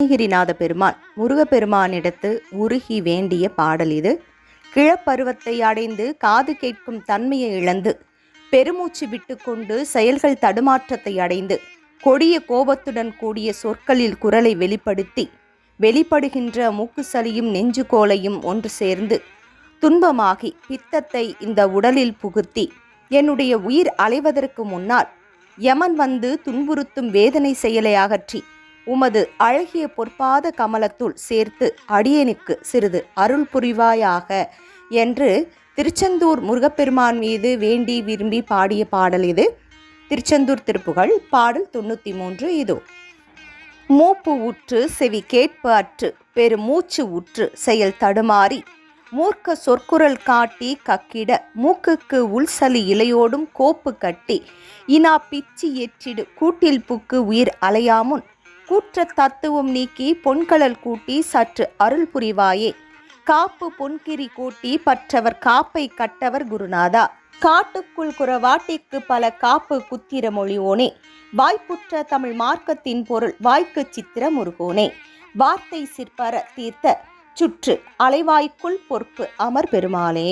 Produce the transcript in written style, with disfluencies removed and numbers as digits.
அருணகிரிநாத பெருமான் முருகப்பெருமானிடத்து உருகி வேண்டிய பாடல் இது. கிழப்பருவத்தை அடைந்து காது கேட்கும் தன்மையை இழந்து பெருமூச்சு விட்டு கொண்டு செயல்கள் தடுமாற்றத்தை அடைந்து கொடிய கோபத்துடன் கூடிய சொற்களில் குரலை வெளிப்படுகின்ற மூக்குசளியும் நெஞ்சு கோலையும் ஒன்று சேர்ந்து துன்பமாகி பித்தத்தை இந்த உடலில் புகுத்தி என்னுடைய உயிர் அலைவதற்கு முன்னால் யமன் வந்து துன்புறுத்தும் வேதனை செயலை அகற்றி உமது அழகிய பொற்பாத கமலத்துள் சேர்த்து அடியனுக்கு சிறிது அருள் புரிவாயாக என்று திருச்செந்தூர் முருகப்பெருமான் மீது வேண்டி விரும்பி பாடிய பாடல் இது. திருச்செந்தூர் திருப்புகழ் பாடல் 93. இதோ: மூப்பு உற்று செவி கேட்பு அற்று பெருமூச்சு உற்று செயல் தடுமாறி மூர்க்க சொற்குரல் காட்டி கக்கிட மூக்குக்கு உள்சலி இலையோடும் கோப்பு கட்டி இனா பிச்சி ஏற்றிடு கூட்டில் புக்கு உயிர் அலையாமுன் கூற்ற தத்துவம் நீக்கி பொன்கழல் கூட்டி சற்று அருள் புரிவாயே. காப்பு பொன்கிரி கூட்டி பற்றவர் காப்பை கட்டவர் குருநாதா. காட்டுக்குள் குறவாட்டிக்கு பல காப்பு குத்திர மொழியோனே. வாய்ப்புற்ற தமிழ் மார்க்கத்தின் பொருள் வாய்க்கு சித்திர முருகோனே. வார்த்தை சிற்பர தீர்த்த சுற்று அலைவாய்க்குள் பொறுப்பு அமர் பெருமாளே.